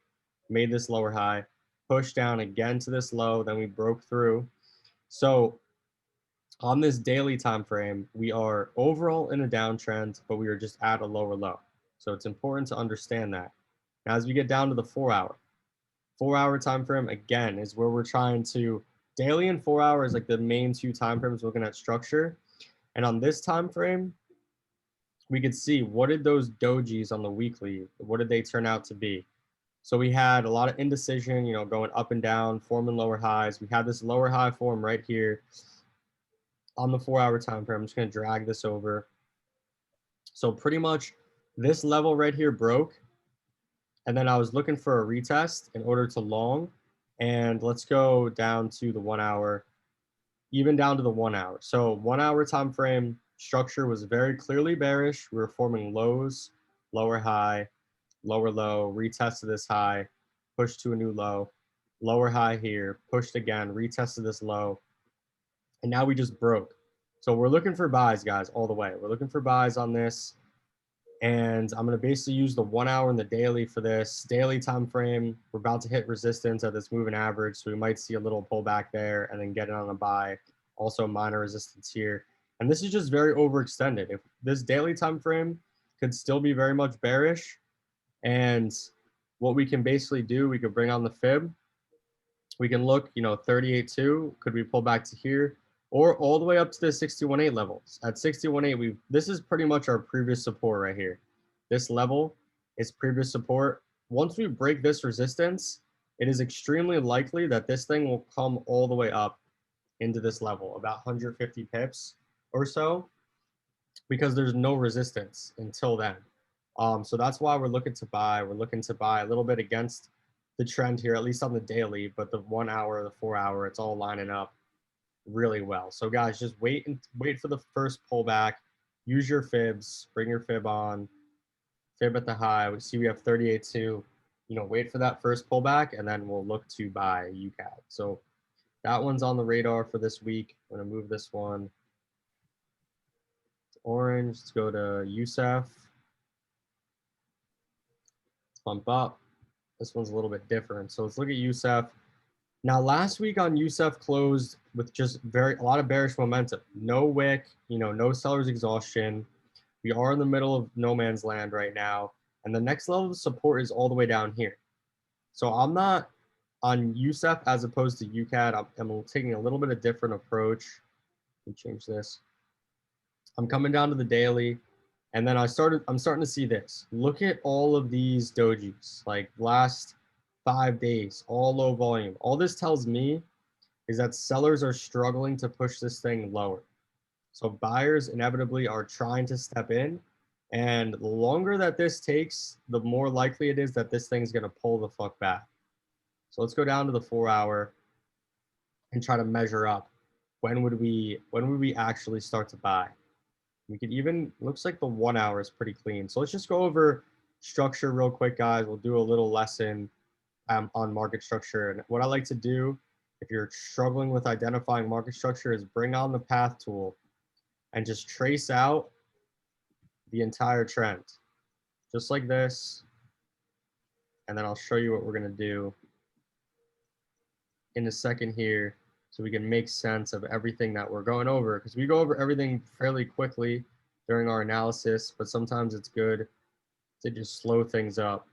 made this lower high, pushed down again to this low, then we broke through. So on this daily time frame, we are overall in a downtrend, but we are just at a lower low. So it's important to understand that. Now, as we get down to the 4-hour time frame, again, is where we're trying to, daily and 4 hours, like the main two time frames looking at structure. And on this time frame, we could see what did those dojis on the weekly, what did they turn out to be? So we had a lot of indecision, going up and down, forming lower highs. We had this lower high form right here on the 4-hour time frame. I'm just going to drag this over. So pretty much this level right here broke. And then I was looking for a retest in order to long. And let's go down to the 1 hour, even down to the 1 hour. So 1 hour time frame structure was very clearly bearish. We were forming lows, lower high, lower low, retested this high, pushed to a new low, lower high here, pushed again, retested this low. And now we just broke. So we're looking for buys, guys, all the way. We're looking for buys on this. And I'm going to basically use the 1 hour and the daily for this. Daily time frame, we're about to hit resistance at this moving average. So we might see a little pullback there and then get it on a buy. Also minor resistance here. And this is just very overextended. If this daily time frame could still be very much bearish, and what we can basically do, we could bring on the fib. We can look, 38.2, could we pull back to here? Or all the way up to the 61.8 levels. At 61.8, this is pretty much our previous support right here. This level is previous support. Once we break this resistance, it is extremely likely that this thing will come all the way up into this level, about 150 pips or so, because there's no resistance until then. So that's why we're looking to buy. We're looking to buy a little bit against the trend here, at least on the daily, but the 1 hour, the 4 hour, it's all lining up really well. So guys, just wait for the first pullback. Use your fibs, bring your fib on, fib at the high. We see we have 38.2. Wait for that first pullback, and then we'll look to buy Ucat. So that one's on the radar for this week. I'm gonna move this one to orange. Let's go to USEF. Bump up. This one's a little bit different. So let's look at USEF. Now, last week on USEF closed with just a lot of bearish momentum. No wick, no seller's exhaustion. We are in the middle of no man's land right now. And the next level of support is all the way down here. So I'm not on USEF as opposed to Ucat. I'm taking a little bit of different approach. Let me change this. I'm coming down to the daily, and then I'm starting to see this. Look at all of these dojis, like last 5 days, all low volume. All this tells me is that sellers are struggling to push this thing lower. So buyers inevitably are trying to step in. And the longer that this takes, the more likely it is that this thing's going to pull the fuck back. So let's go down to the 4 hour and try to measure up. When would we actually start to buy? We could even, looks like the 1 hour is pretty clean. So let's just go over structure real quick, guys. We'll do a little lesson on market structure. And what I like to do, if you're struggling with identifying market structure, is bring on the path tool and just trace out the entire trend, just like this. And then I'll show you what we're gonna do in a second here so we can make sense of everything that we're going over, because we go over everything fairly quickly during our analysis, but sometimes it's good to just slow things up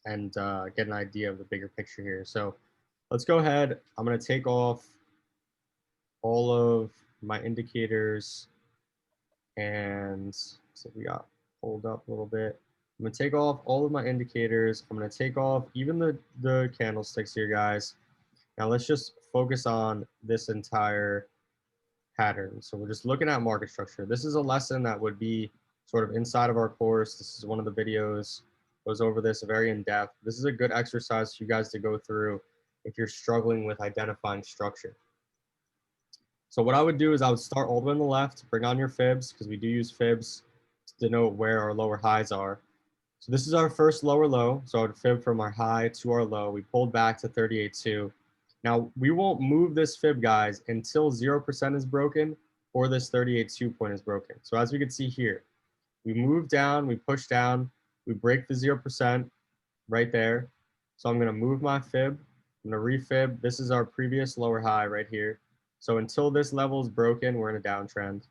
and get an idea of the bigger picture here. So let's go ahead. I'm going to take off all of my indicators, and so we got pulled up a little bit. I'm going to take off all of my indicators. I'm going to take off even the candlesticks here, guys. Now let's just focus on this entire pattern. So we're just looking at market structure. This is a lesson that would be sort of inside of our course. This is one of the videos goes over this very in depth. This is a good exercise for you guys to go through if you're struggling with identifying structure. So what I would do is I would start all the way on the left, bring on your fibs, because we do use fibs to denote where our lower highs are. So this is our first lower low. So I would fib from our high to our low. We pulled back to 38.2. Now we won't move this fib, guys, until 0% is broken or this 38.2 point is broken. So as we can see here, we move down, we push down, we break the 0% right there. So I'm going to move my fib. I'm going to refib. This is our previous lower high right here. So until this level is broken, we're in a downtrend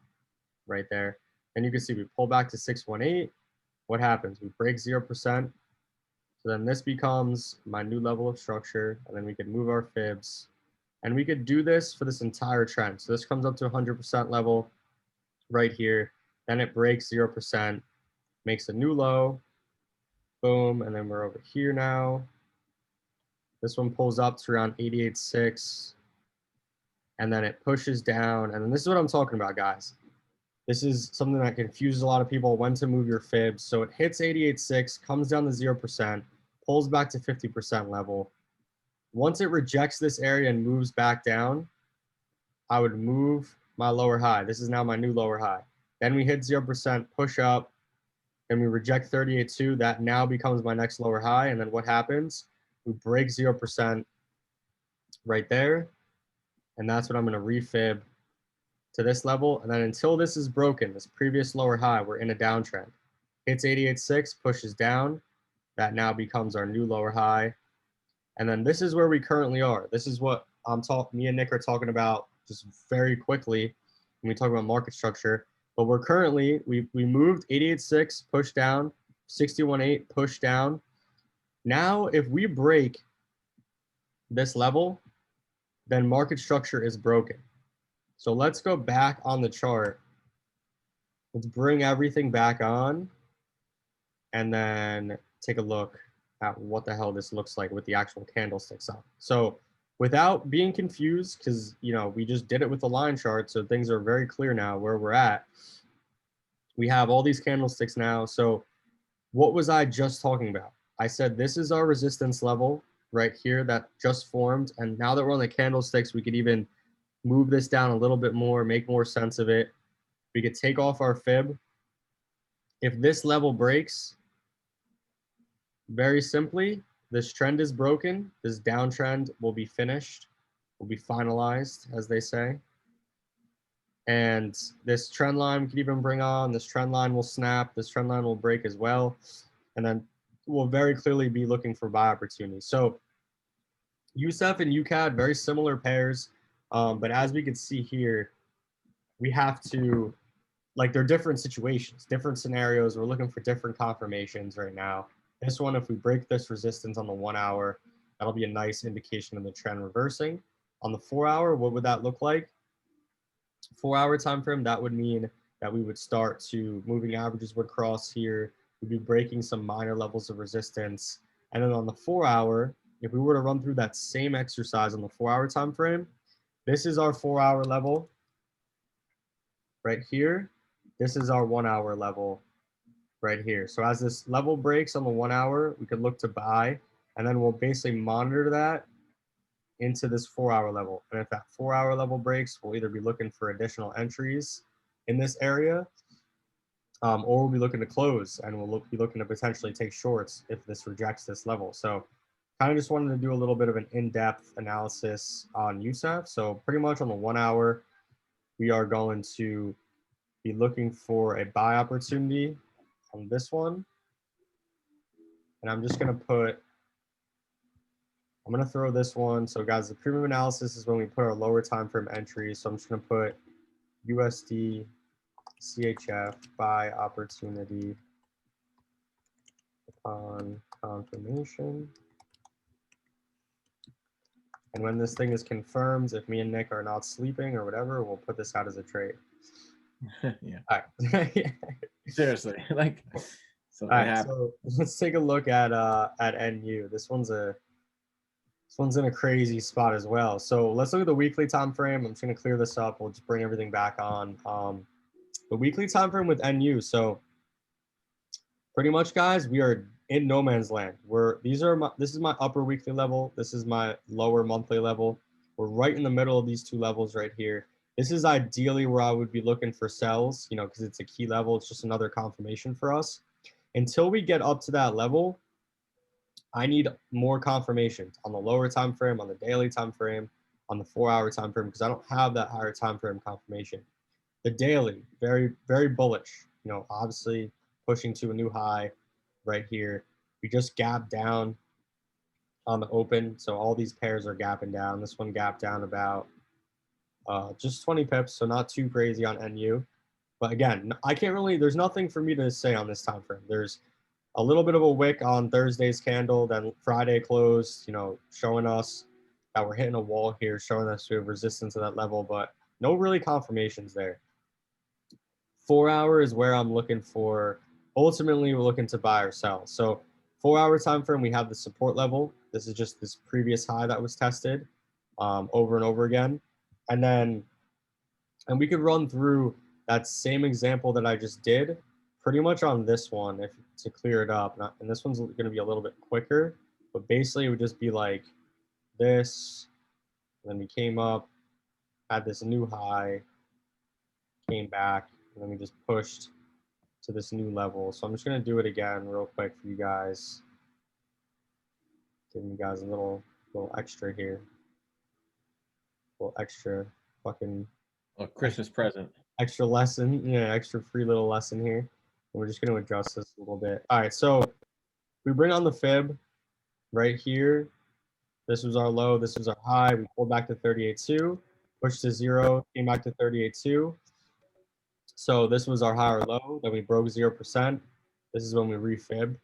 right there. And you can see we pull back to 618. What happens? We break 0%. So then this becomes my new level of structure. And then we can move our fibs. And we could do this for this entire trend. So this comes up to 100% level right here. Then it breaks 0%, makes a new low. Boom. And then we're over here now. This one pulls up to around 88.6. And then it pushes down. And then this is what I'm talking about, guys. This is something that confuses a lot of people, when to move your fibs. So it hits 88.6, comes down to 0%, pulls back to 50% level. Once it rejects this area and moves back down, I would move my lower high. This is now my new lower high. Then we hit 0%, push up, and we reject 38.2. That now becomes my next lower high. And then what happens? We break 0% right there. And that's what I'm going to refib to this level. And then until this is broken, this previous lower high, we're in a downtrend. Hits 88.6, pushes down. That now becomes our new lower high. And then this is where we currently are. This is what me and Nick are talking about just very quickly when we talk about market structure. But we're currently, we moved 88.6, pushed down, 61.8, pushed down. Now, if we break this level, then market structure is broken. So let's go back on the chart. Let's bring everything back on and then take a look at what the hell this looks like with the actual candlesticks up. So without being confused, because we just did it with the line chart, so things are very clear now where we're at. We have all these candlesticks now. So what was I just talking about? I said this is our resistance level right here that just formed. And now that we're on the candlesticks, we could even move this down a little bit more, make more sense of it. We could take off our fib. If this level breaks, very simply, this trend is broken. This downtrend will be finished, will be finalized, as they say. And this trend line we could even bring on. This trend line will snap. This trend line will break as well. And then we'll very clearly be looking for buy opportunities. So USEF and Ucat, very similar pairs. But as we can see here, we have to, they're different situations, different scenarios. We're looking for different confirmations right now. This one, if we break this resistance on the 1 hour, that'll be a nice indication of the trend reversing. On the 4 hour, what would that look like? 4-hour time frame, that would mean that we would start to moving averages would cross here. We'd be breaking some minor levels of resistance. And then on the 4-hour, if we were to run through that same exercise on the 4-hour time frame, this is our 4-hour level right here. This is our 1-hour level right here. So as this level breaks on the 1-hour, we could look to buy, and then we'll basically monitor that into this 4-hour level. And if that 4-hour level breaks, we'll either be looking for additional entries in this area, or we'll be looking to close, and we'll be looking to potentially take shorts if this rejects this level. So kind of just wanted to do a little bit of an in-depth analysis on USAF. So pretty much on the 1-hour, we are going to be looking for a buy opportunity on this one. And I'm just going to throw this one. So guys, the premium analysis is when we put our lower time frame entries. So I'm just going to put USD CHF buy opportunity upon confirmation. And when this thing is confirmed, if me and Nick are not sleeping or whatever, we'll put this out as a trade. Yeah. All right. Seriously, like. All right. So let's take a look at NU. This one's in a crazy spot as well. So let's look at the weekly time frame. I'm just going to clear this up. We'll just bring everything back on. The weekly time frame with NU. So pretty much, guys, we are in no man's land. This is my upper weekly level. This is my lower monthly level. We're right in the middle of these two levels right here. This is ideally where I would be looking for sells, because it's a key level. It's just another confirmation for us. Until we get up to that level, I need more confirmations on the lower time frame, on the daily time frame, on the 4-hour time frame, because I don't have that higher time frame confirmation. The daily, very, very bullish, obviously pushing to a new high right here. We just gapped down on the open. So all these pairs are gapping down. This one gapped down about just 20 pips. So not too crazy on NU. But again, there's nothing for me to say on this time frame. There's a little bit of a wick on Thursday's candle, then Friday closed, showing us that we're hitting a wall here, showing us we have resistance at that level, but no really confirmations there. 4-hour is where I'm looking for. Ultimately, we're looking to buy or sell. So 4-hour time frame, we have the support level. This is just this previous high that was tested over and over again. And we could run through that same example that I just did pretty much on this one to clear it up. And this one's going to be a little bit quicker, but basically it would just be like this. And then we came up, had this new high, came back, and then we just pushed to this new level. So I'm just going to do it again real quick for you guys. Giving you guys a little extra here. A little extra fucking Christmas present. Extra lesson. Yeah, extra free little lesson here. And we're just going to adjust this a little bit. All right, so we bring on the fib right here. This was our low. This was our high. We pulled back to 38.2, pushed to 0, came back to 38.2. So this was our higher low. Then we broke 0%. This is when we refib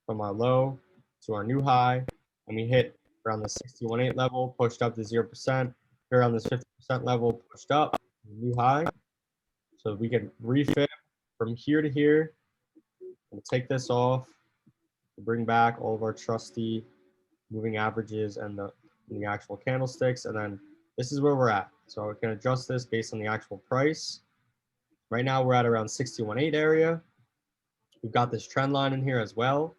from our low to our new high. And we hit around the 61.8 level, pushed up to 0%. Around this 50% level, pushed up, new high. So we can refib from here to here. We'll take this off. We'll bring back all of our trusty moving averages and the actual candlesticks. And then this is where we're at. So we can adjust this based on the actual price. Right now we're at around 61.8 area. We've got this trend line in here as well.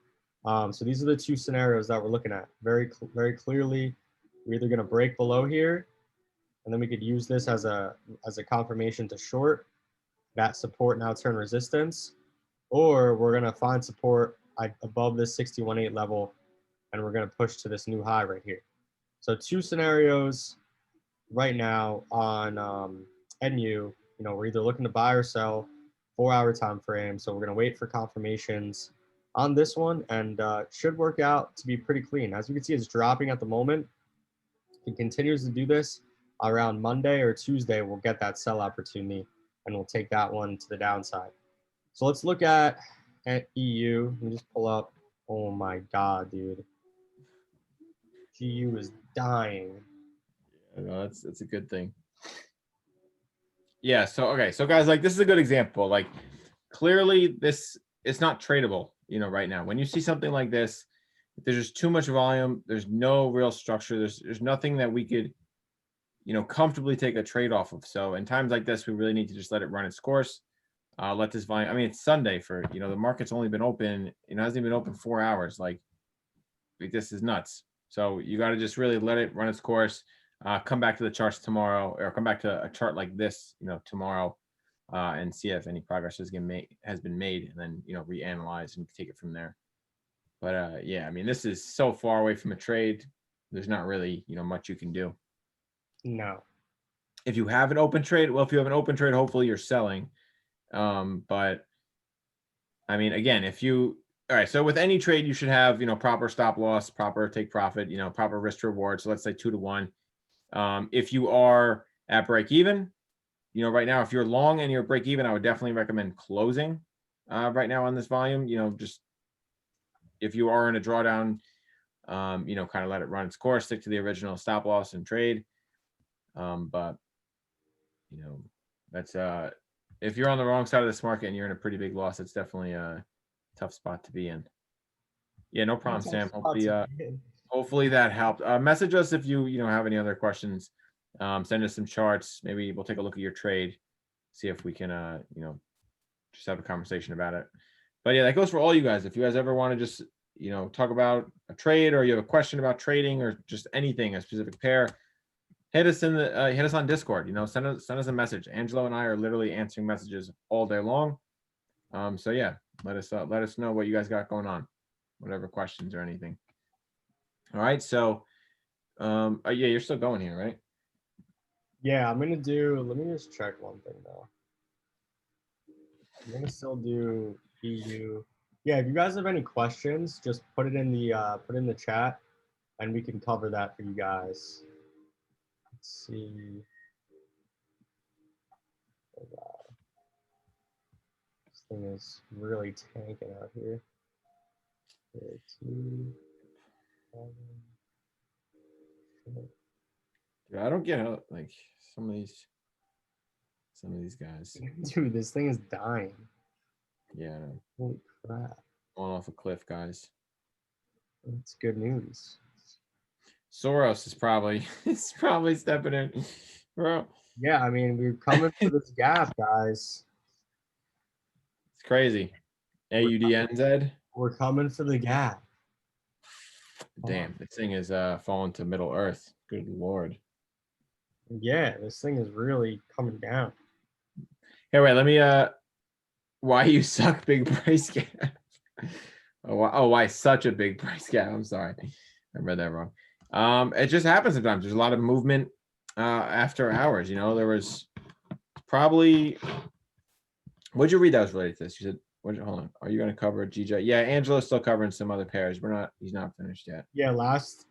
So these are the two scenarios that we're looking at. Very clearly, we're either going to break below here, and then we could use this as a confirmation to short that support now turn resistance, or we're going to find support above this 61.8 level, and we're going to push to this new high right here. So two scenarios right now on NU. We're either looking to buy or sell, 4-hour time frame. So we're going to wait for confirmations on this one, and should work out to be pretty clean. As you can see, it's dropping at the moment. If it continues to do this around Monday or Tuesday, we'll get that sell opportunity, and we'll take that one to the downside. So let's look at EU. Let me just pull up. Oh my God, dude. GU is dying. No, that's a good thing. Yeah. So, okay. So guys, like, this is a good example. Like, clearly this it's not tradable, right now. When you see something like this, there's just too much volume. There's no real structure. There's nothing that we could, comfortably take a trade off of. So in times like this, we really need to just let it run its course. Let this volume. I mean, it's Sunday for, the market's only been open, hasn't even been open 4 hours. Like this is nuts. So you got to just really let it run its course. Come back to the charts tomorrow, or come back to a chart like this, tomorrow, and see if any progress has been made, and then reanalyze and take it from there. But yeah, I mean, this is so far away from a trade. There's not really much you can do. No. If you have an open trade, well, if you have an open trade, hopefully you're selling. But I mean, again, all right, so with any trade, you should have, proper stop loss, proper take profit, proper risk to reward. So let's say 2 to 1. If you are at break even, right now, if you're long and you're break even, I would definitely recommend closing right now on this volume. Just if you are in a drawdown, kind of let it run its course, stick to the original stop loss and trade. But that's if you're on the wrong side of this market and you're in a pretty big loss, it's definitely a tough spot to be in. Yeah, no problem, Sam. Hopefully that helped. Message us if you have any other questions. Send us some charts. Maybe we'll take a look at your trade, see if we can just have a conversation about it. But yeah, that goes for all you guys. If you guys ever want to just talk about a trade, or you have a question about trading, or just anything, a specific pair, hit us on Discord. Send us a message. Angelo and I are literally answering messages all day long. So yeah, let us know what you guys got going on, whatever questions or anything. All right, so yeah, you're still going here, right? Yeah, let me just check one thing though. I'm gonna still do EU. Yeah, if you guys have any questions, just put it in the chat, and we can cover that for you guys. Let's see. Oh God. This thing is really tanking out here. 13, 7, Dude, I don't get how, like, some of these guys. Dude, this thing is dying. Yeah. Holy crap. Falling off a cliff, guys. That's good news. Soros is probably stepping in, bro. Yeah, I mean, we're coming for this gap, guys. It's crazy. AUDNZ. We're coming for the gap. Damn, this thing is falling to Middle Earth. Good Lord. Yeah, this thing is really coming down. Hey, wait, let me why you suck, big price gap. Why such a big price gap? I'm sorry, I read that wrong. It just happens sometimes. There's a lot of movement after hours. There was probably. What'd you read that was related to this? You said, hold on. Are you going to cover GJ? Yeah, Angelo's still covering some other pairs. He's not finished yet. Yeah, last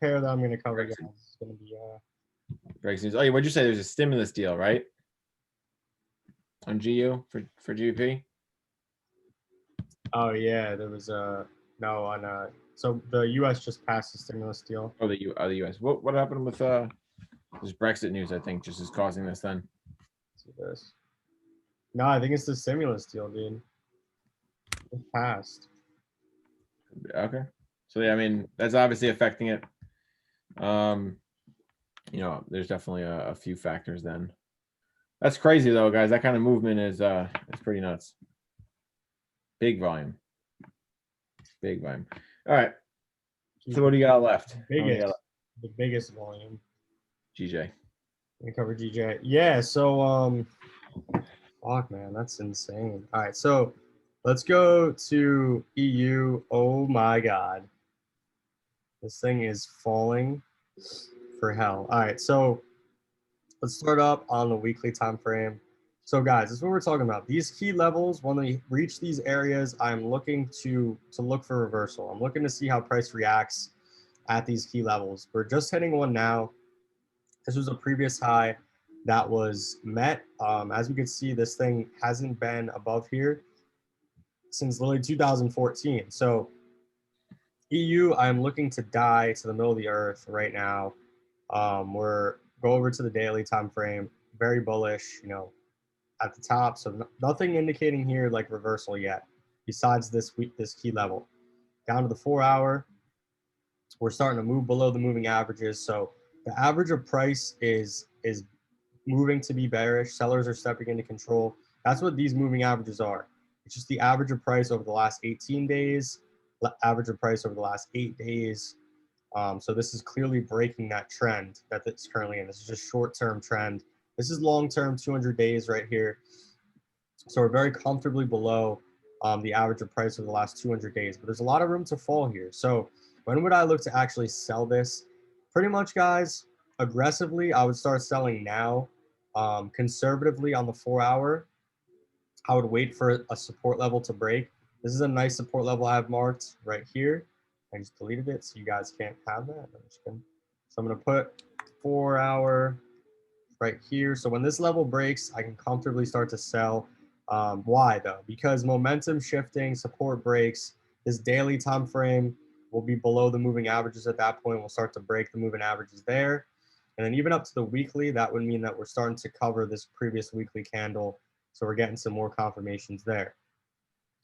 pair that I'm going to cover guys, is going to be Greg's news. Oh, yeah, what'd you say? There's a stimulus deal, right? On GU for GP. Oh yeah, there was so the U.S. just passed the stimulus deal. Oh, the U.S. What happened with this Brexit news? I think just is causing this then. Let's see this. No, I think it's the stimulus deal, dude. It passed. Okay. So yeah, I mean that's obviously affecting it. There's definitely a few factors then. That's crazy though, guys. That kind of movement is it's pretty nuts. Big volume. All right. So what do you got left? The biggest volume. GJ. We cover GJ. Yeah, so fuck man, that's insane. All right, so let's go to EU. Oh my god. This thing is falling for hell. All right, so let's start up on the weekly time frame. So guys, this is what we're talking about. These key levels, when we reach these areas, I'm looking to look for reversal. I'm looking to see how price reacts at these key levels. We're just hitting one now. This was a previous high that was met. As we can see, this thing hasn't been above here since literally 2014. So EU, I'm looking to die to the middle of the earth right now. We're go over to the daily time frame. very bullish, you know, at the top. So nothing indicating here like reversal yet, besides this key level. Down to the 4 hour, we're starting to move below the moving averages. So the average of price is moving to be bearish. Sellers are stepping into control. That's what these moving averages are. It's just the average of price over the last 18 days, average of price over the last 8 days. So this is clearly breaking that trend that it's currently in. This is just short-term trend. This is long-term 200 days right here. So we're very comfortably below the average of price over the last 200 days. But there's a lot of room to fall here. So when would I look to actually sell this? Pretty much, guys, aggressively, I would start selling now. Conservatively on the 4 hour, I would wait for a support level to break. This is a nice support level I have marked right here. I just deleted it so you guys can't have that. So I'm going to put 4 hour right here. So when this level breaks, I can comfortably start to sell. Why though? Because momentum shifting, support breaks. This daily time frame will be below the moving averages at that point. We'll start to break the moving averages there. And then even up to the weekly, that would mean that we're starting to cover this previous weekly candle. So we're getting some more confirmations there.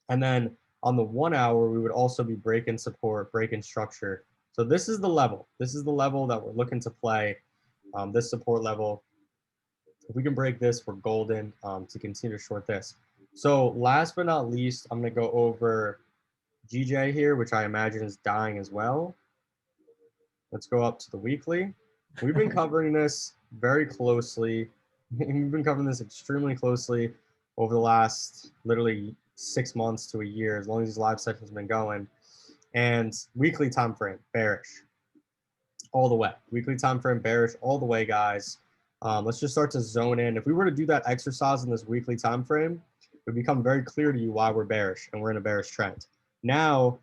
And then on the 1 hour, we would also be breaking support, breaking structure. So this is the level. This is the level that we're looking to play, this support level. If we can break this, we're golden to continue to short this. So last but not least, I'm going to go over GJ here, which I imagine is dying as well. Let's go up to the weekly. We've been covering this very closely. We've been covering this extremely closely over the last literally 6 months to a year, as long as these live sessions have been going. And weekly time frame, bearish all the way. Weekly time frame, bearish all the way, guys. Let's just start to zone in. If we were to do that exercise in this weekly time frame, it would become very clear to you why we're bearish and we're in a bearish trend. Now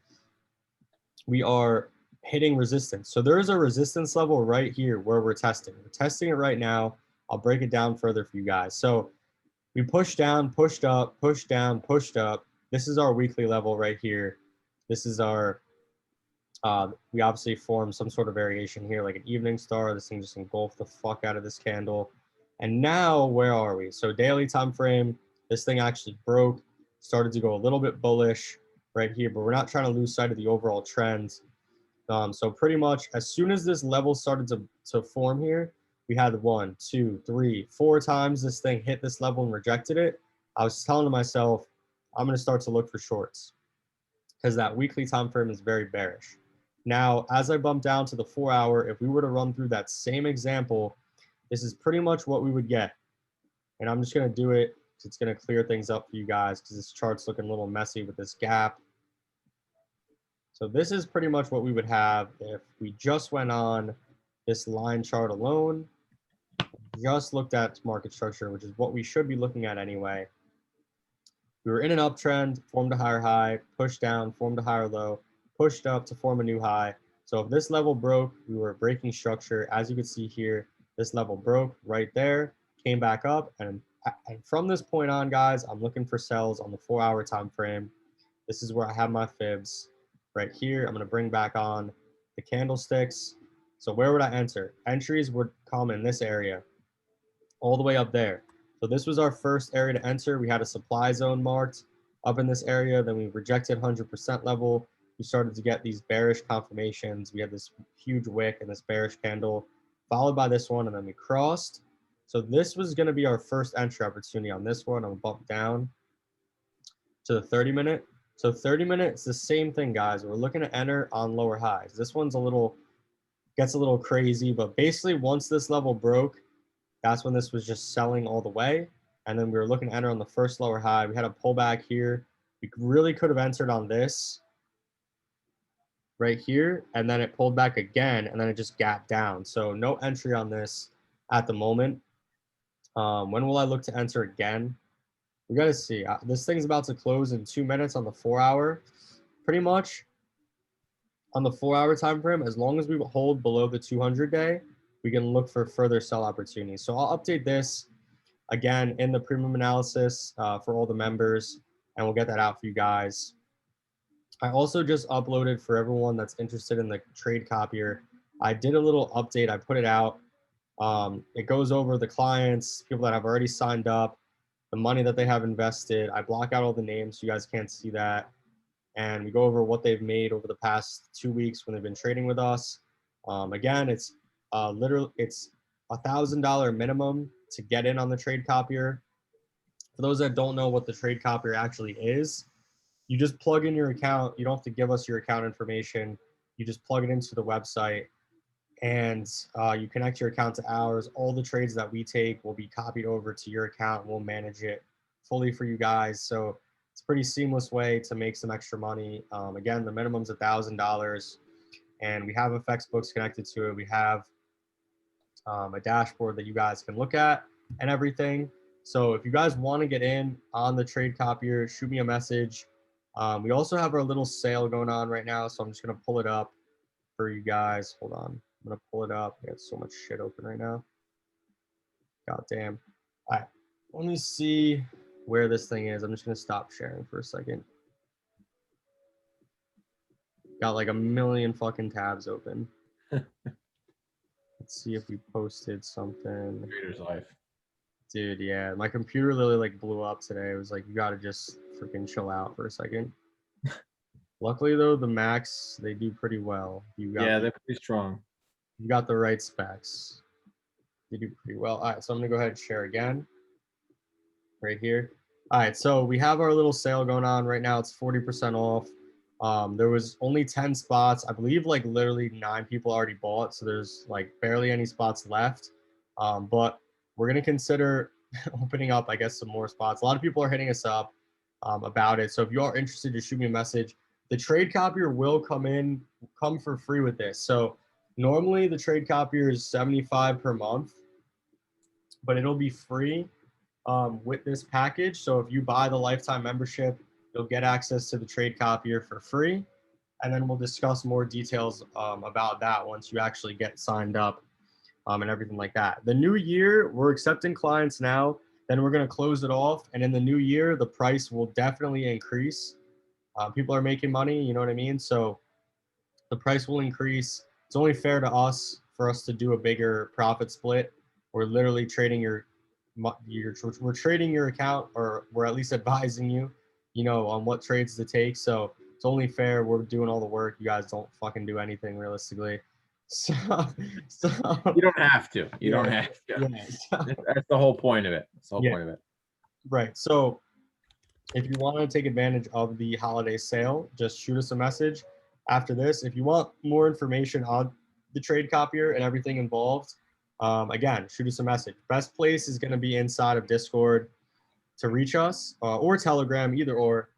we are hitting resistance. So there is a resistance level right here where we're testing. We're testing it right now. I'll break it down further for you guys. So we pushed down, pushed up, pushed down, pushed up. This is our weekly level right here. This is our, we obviously formed some sort of variation here, like an evening star. This thing just engulfed the fuck out of this candle. And now where are we? So daily time frame, this thing actually broke, started to go a little bit bullish right here, but we're not trying to lose sight of the overall trend. So pretty much as soon as this level started to form here, we had 1, 2, 3, 4 times this thing hit this level and rejected it. I was telling to myself, I'm going to start to look for shorts because that weekly time frame is very bearish. Now, as I bump down to the 4 hour, if we were to run through that same example, this is pretty much what we would get. And I'm just going to do it. It's going to clear things up for you guys because this chart's looking a little messy with this gap. So this is pretty much what we would have if we just went on this line chart alone, just looked at market structure, which is what we should be looking at anyway. We were in an uptrend, formed a higher high, pushed down, formed a higher low, pushed up to form a new high. So if this level broke, we were breaking structure. As you can see here, this level broke right there, came back up. And from this point on, guys, I'm looking for sells on the 4 hour time frame. This is where I have my fibs right here. I'm going to bring back on the candlesticks. So where would I enter? Entries would come in this area all the way up there. So this was our first area to enter. We had a supply zone marked up in this area. Then we rejected 100% level. We started to get these bearish confirmations. We had this huge wick and this bearish candle followed by this one. And then we crossed. So this was going to be our first entry opportunity on this one. I'll bump down to the 30 minute. So 30 minutes, the same thing, guys. We're looking to enter on lower highs. This one's gets a little crazy, but basically once this level broke, that's when this was just selling all the way. And then we were looking to enter on the first lower high. We had a pullback here. We really could have entered on this right here, and then it pulled back again, and then it just gapped down. So no entry on this at the moment. When will I look to enter again? We got to see. This thing's about to close in 2 minutes on the 4 hour. Pretty much on the 4 hour time frame, as long as we hold below the 200 day, we can look for further sell opportunities. So I'll update this again in the premium analysis for all the members, and we'll get that out for you guys. I also just uploaded for everyone that's interested in the trade copier. I did a little update. I put it out It goes over the clients, people that have already signed up, the money that they have invested. I block out all the names so you guys can't see that. And we go over what they've made over the past 2 weeks when they've been trading with us. Again, it's literally it's $1,000 minimum to get in on the trade copier. For those that don't know what the trade copier actually is, you just plug in your account. You don't have to give us your account information. You just plug it into the website, and you connect your account to ours. All the trades that we take will be copied over to your account. We'll manage it fully for you guys. So it's a pretty seamless way to make some extra money. Again, the minimum's $1,000, and we have FX books connected to it. We have a dashboard that you guys can look at and everything. So if you guys want to get in on the trade copier, shoot me a message. We also have our little sale going on right now, so I'm just gonna pull it up for you guys. Hold on, I'm gonna pull it up. I got so much shit open right now. God damn. All right, let me see where this thing is. I'm just gonna stop sharing for a second. Got like a million fucking tabs open. Let's see if we posted something. Trader's life. Dude, yeah, my computer literally like blew up today. It was like, you gotta just freaking chill out for a second. Luckily though, the Macs, they do pretty well. They're pretty strong. You got the right specs. They do pretty well. All right, so I'm gonna go ahead and share again. Right here. All right, so we have our little sale going on right now. It's 40% off. There was only 10 spots. I believe like literally 9 people already bought, so there's like barely any spots left. But we're gonna consider opening up, I guess, some more spots. A lot of people are hitting us up about it. So if you are interested, just shoot me a message. The trade copier will come for free with this. So normally the trade copier is $75 per month, but it'll be free with this package. So if you buy the lifetime membership, you'll get access to the trade copier for free. And then we'll discuss more details about that once you actually get signed up and everything like that. The new year, we're accepting clients now. Then we're going to close it off. And in the new year, the price will definitely increase. People are making money, you know what I mean? So the price will increase. It's only fair to us for us to do a bigger profit split. We're literally trading we're trading your account, or we're at least advising you, on what trades to take. So it's only fair. We're doing all the work. You guys don't fucking do anything realistically. So You don't have to. You don't have to. Yeah, That's the whole point of it. That's the whole point of it. Right. So if you want to take advantage of the holiday sale, just shoot us a message after this. If you want more information on the trade copier and everything involved, again, shoot us a message. Best place is going to be inside of Discord to reach us, or Telegram, either or.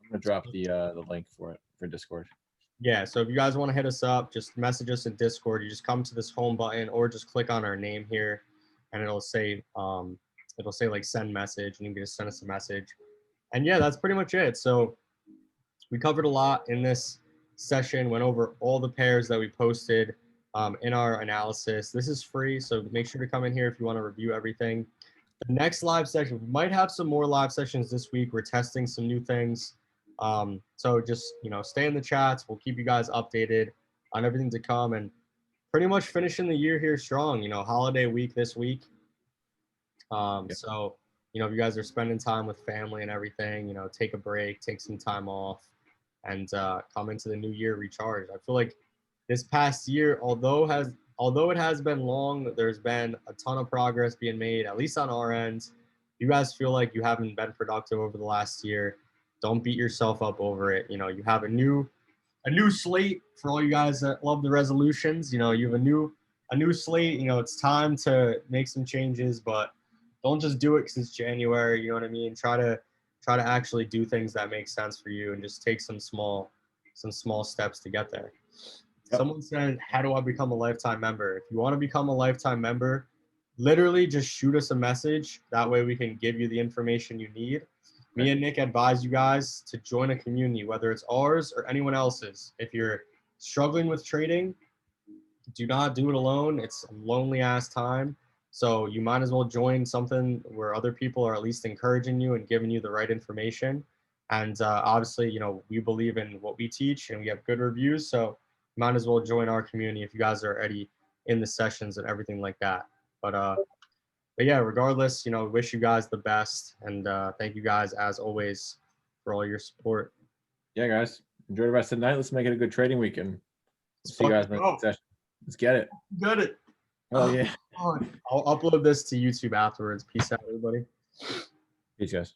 I'm going to drop the link for it for Discord. Yeah, so if you guys want to hit us up, just message us in Discord. You just come to this home button or just click on our name here, and it'll say like send message, and you can just send us a message. And yeah, that's pretty much it. So we covered a lot in this session, went over all the pairs that we posted in our analysis. This is free, so make sure to come in here if you want to review everything. The next live session, we might have some more live sessions this week. We're testing some new things. So just, stay in the chats. We'll keep you guys updated on everything to come, and pretty much finishing the year here strong, holiday week this week. So, if you guys are spending time with family and everything, take a break, take some time off, and come into the new year recharged. I feel like this past year, although it has been long, there's been a ton of progress being made, at least on our end. You guys feel like you haven't been productive over the last year, don't beat yourself up over it. You have a new slate for all you guys that love the resolutions. You have a new slate. It's time to make some changes, but don't just do it because it's January. You know what I mean? Try to actually do things that make sense for you, and just take some small steps to get there. Yep. Someone said, how do I become a lifetime member? If you want to become a lifetime member, literally just shoot us a message. That way we can give you the information you need. Me and Nick advise you guys to join a community, whether it's ours or anyone else's. If you're struggling with trading, do not do it alone. It's a lonely ass time. So you might as well join something where other people are at least encouraging you and giving you the right information. And obviously, we believe in what we teach and we have good reviews. So you might as well join our community if you guys are already in the sessions and everything like that. But yeah, regardless, wish you guys the best, and thank you guys as always for all your support. Yeah, guys, enjoy the rest of the night. Let's make it a good trading weekend. See you guys in the next session. Let's get it. Got it. Oh yeah. I'll upload this to YouTube afterwards. Peace out, everybody. Peace, guys.